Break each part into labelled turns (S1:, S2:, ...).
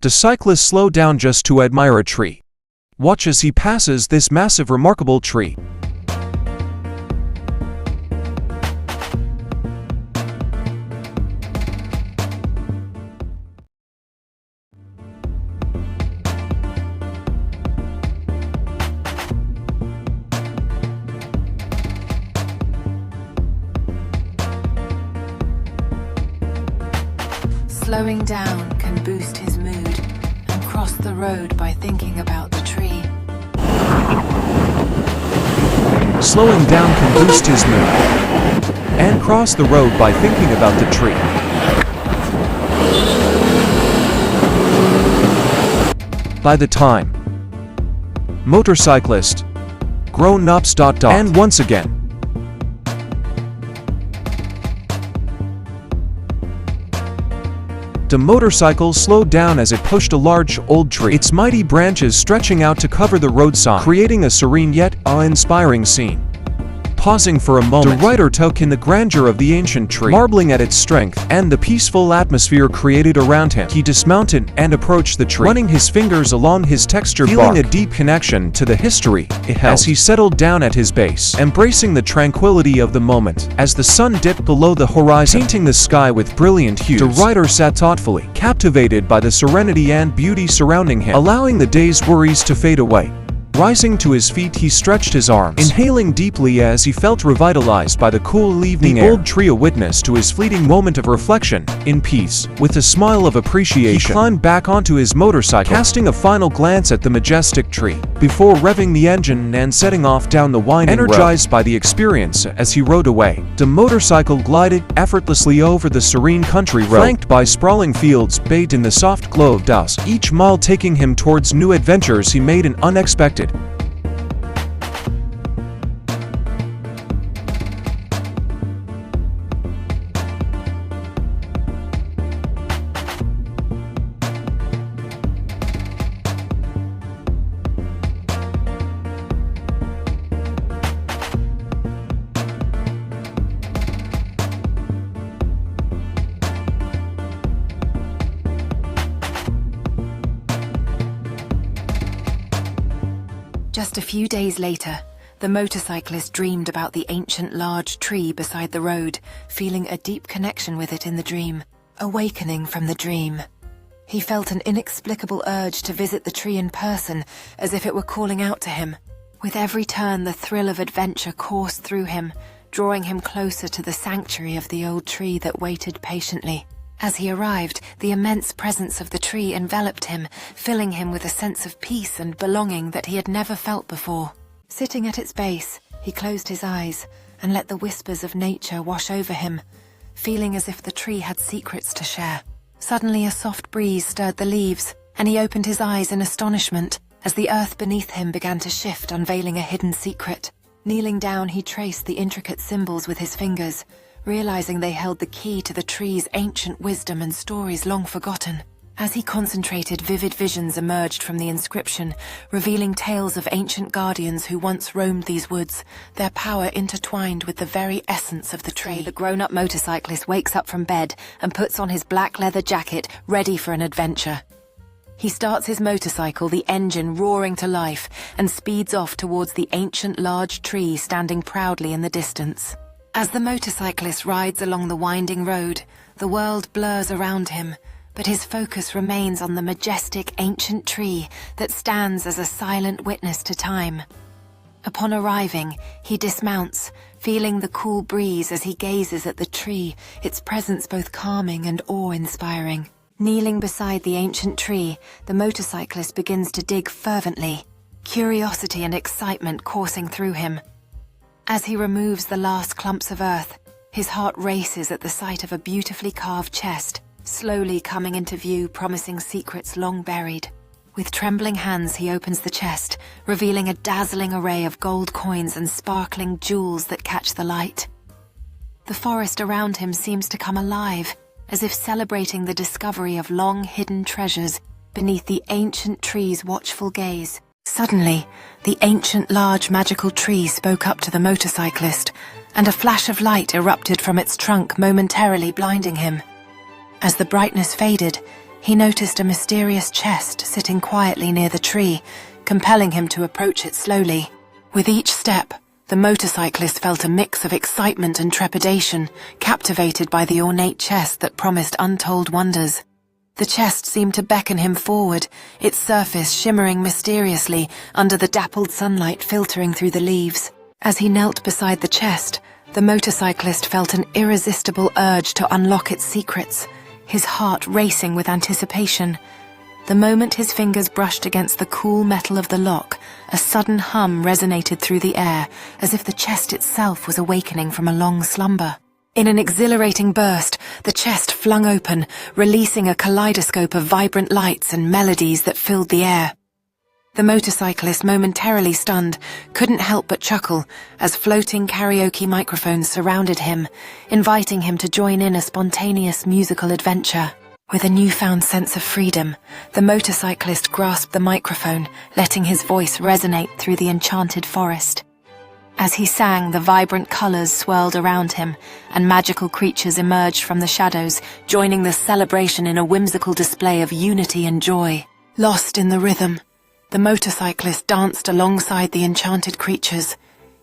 S1: The cyclist slowed down just to admire a tree. Watch as he passes this massive, remarkable tree.
S2: Slowing down can boost his mood and cross the road by thinking about the tree.
S1: Slowing down can boost his mood and cross the road by thinking about the tree. By the time motorcyclist grown-ups ... and once again the motorcycle slowed down as it pushed a large, old tree, its mighty branches stretching out to cover the roadside, creating a serene yet awe-inspiring scene. Pausing for a moment, the rider took in the grandeur of the ancient tree, marveling at its strength and the peaceful atmosphere created around him. He dismounted and approached the tree, running his fingers along his textured bark, feeling a deep connection to the history it held. As he settled down at his base, embracing the tranquility of the moment, as the sun dipped below the horizon, painting the sky with brilliant hues, the rider sat thoughtfully, captivated by the serenity and beauty surrounding him, allowing the day's worries to fade away. Rising to his feet, he stretched his arms, inhaling deeply as he felt revitalized by the cool evening air. The old tree, a witness to his fleeting moment of reflection, in peace. With a smile of appreciation, he climbed back onto his motorcycle, casting a final glance at the majestic tree, before revving the engine and setting off down the winding road. Energized by the experience as he rode away, the motorcycle glided effortlessly over the serene country road, flanked by sprawling fields bathed in the soft glow of dusk, each mile taking him towards new adventures he made and unexpected.
S2: Just a few days later, the motorcyclist dreamed about the ancient large tree beside the road, feeling a deep connection with it in the dream. Awakening from the dream, he felt an inexplicable urge to visit the tree in person, as if it were calling out to him. With every turn, the thrill of adventure coursed through him, drawing him closer to the sanctuary of the old tree that waited patiently. As he arrived, the immense presence of the tree enveloped him, filling him with a sense of peace and belonging that he had never felt before. Sitting at its base, he closed his eyes and let the whispers of nature wash over him, feeling as if the tree had secrets to share. Suddenly, a soft breeze stirred the leaves, and he opened his eyes in astonishment as the earth beneath him began to shift, unveiling a hidden secret. Kneeling down, he traced the intricate symbols with his fingers, realizing they held the key to the tree's ancient wisdom and stories long forgotten. As he concentrated, vivid visions emerged from the inscription, revealing tales of ancient guardians who once roamed these woods, their power intertwined with the very essence of the tree. The grown-up motorcyclist wakes up from bed and puts on his black leather jacket, ready for an adventure. He starts his motorcycle, the engine roaring to life, and speeds off towards the ancient large tree standing proudly in the distance. As the motorcyclist rides along the winding road, the world blurs around him, but his focus remains on the majestic ancient tree that stands as a silent witness to time. Upon arriving, he dismounts, feeling the cool breeze as he gazes at the tree, its presence both calming and awe-inspiring. Kneeling beside the ancient tree, the motorcyclist begins to dig fervently, curiosity and excitement coursing through him. As he removes the last clumps of earth, his heart races at the sight of a beautifully carved chest, slowly coming into view, promising secrets long buried. With trembling hands, he opens the chest, revealing a dazzling array of gold coins and sparkling jewels that catch the light. The forest around him seems to come alive, as if celebrating the discovery of long-hidden treasures beneath the ancient tree's watchful gaze. Suddenly, the ancient large magical tree spoke up to the motorcyclist, and a flash of light erupted from its trunk, momentarily blinding him. As the brightness faded, He noticed a mysterious chest sitting quietly near the tree, compelling him to approach it slowly. With each step, the motorcyclist felt a mix of excitement and trepidation, captivated by the ornate chest that promised untold wonders. The chest seemed to beckon him forward, its surface shimmering mysteriously under the dappled sunlight filtering through the leaves. As he knelt beside the chest, the motorcyclist felt an irresistible urge to unlock its secrets, his heart racing with anticipation. The moment his fingers brushed against the cool metal of the lock, a sudden hum resonated through the air, as if the chest itself was awakening from a long slumber. In an exhilarating burst, the chest flung open, releasing a kaleidoscope of vibrant lights and melodies that filled the air. The motorcyclist, momentarily stunned, couldn't help but chuckle as floating karaoke microphones surrounded him, inviting him to join in a spontaneous musical adventure. With a newfound sense of freedom, the motorcyclist grasped the microphone, letting his voice resonate through the enchanted forest. As he sang, the vibrant colors swirled around him, and magical creatures emerged from the shadows, joining the celebration in a whimsical display of unity and joy. Lost in the rhythm, the motorcyclist danced alongside the enchanted creatures,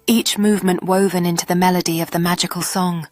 S2: each movement woven into the melody of the magical song.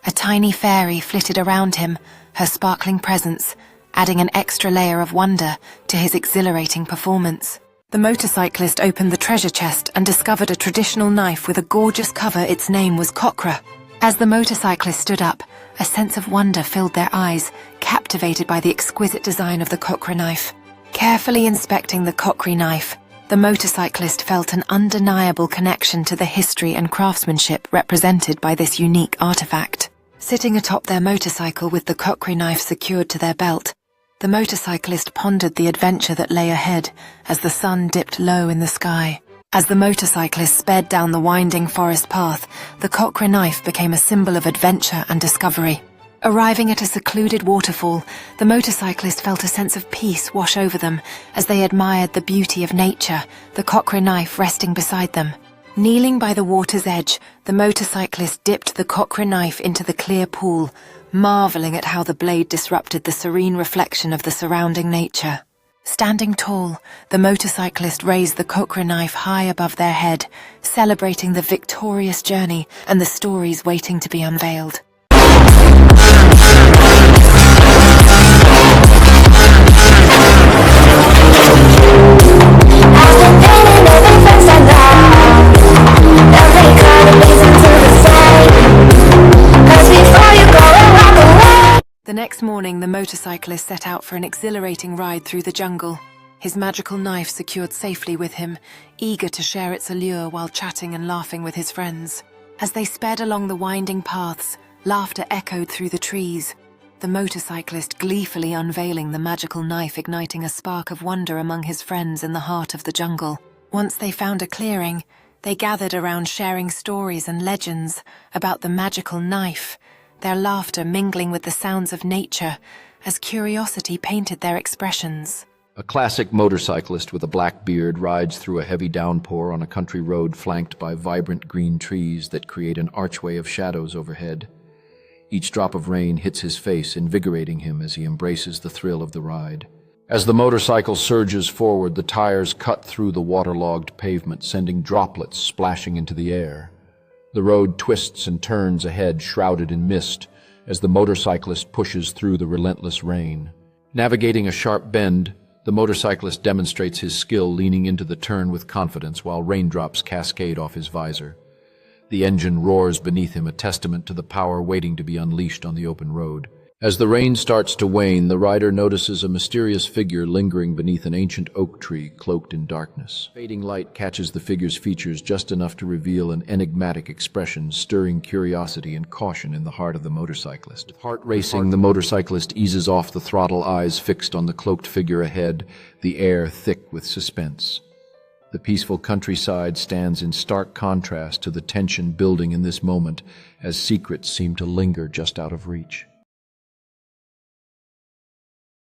S2: A tiny fairy flitted around him, her sparkling presence adding an extra layer of wonder to his exhilarating performance. The motorcyclist opened the treasure chest and discovered a traditional knife with a gorgeous cover. Its name was Cochra. As the motorcyclist stood up, a sense of wonder filled their eyes, captivated by the exquisite design of the Cochra knife. Carefully inspecting the Cochra knife, the motorcyclist felt an undeniable connection to the history and craftsmanship represented by this unique artifact. Sitting atop their motorcycle with the Cochra knife secured to their belt, the motorcyclist pondered the adventure that lay ahead as the sun dipped low in the sky. As the motorcyclist sped down the winding forest path, the Cochra knife became a symbol of adventure and discovery. Arriving at a secluded waterfall, the motorcyclist felt a sense of peace wash over them as they admired the beauty of nature, the Cochra knife resting beside them. Kneeling by the water's edge, the motorcyclist dipped the Cochra knife into the clear pool, marveling at how the blade disrupted the serene reflection of the surrounding nature. Standing tall, the motorcyclist raised the Cochra knife high above their head, celebrating the victorious journey and the stories waiting to be unveiled. The next morning, the motorcyclist set out for an exhilarating ride through the jungle, his magical knife secured safely with him, eager to share its allure while chatting and laughing with his friends. As they sped along the winding paths, laughter echoed through the trees, the motorcyclist gleefully unveiling the magical knife, igniting a spark of wonder among his friends in the heart of the jungle. Once they found a clearing, they gathered around sharing stories and legends about the magical knife, their laughter mingling with the sounds of nature as curiosity painted their expressions.
S3: A classic motorcyclist with a black beard rides through a heavy downpour on a country road flanked by vibrant green trees that create an archway of shadows overhead. Each drop of rain hits his face, invigorating him as he embraces the thrill of the ride. As the motorcycle surges forward, the tires cut through the waterlogged pavement, sending droplets splashing into the air. The road twists and turns ahead, shrouded in mist, as the motorcyclist pushes through the relentless rain. Navigating a sharp bend, the motorcyclist demonstrates his skill, leaning into the turn with confidence while raindrops cascade off his visor. The engine roars beneath him, a testament to the power waiting to be unleashed on the open road. As the rain starts to wane, the rider notices a mysterious figure lingering beneath an ancient oak tree cloaked in darkness. Fading light catches the figure's features just enough to reveal an enigmatic expression, stirring curiosity and caution in the heart of the motorcyclist. With heart racing, the motorcyclist eases off the throttle, eyes fixed on the cloaked figure ahead, the air thick with suspense. The peaceful countryside stands in stark contrast to the tension building in this moment, as secrets seem to linger just out of reach.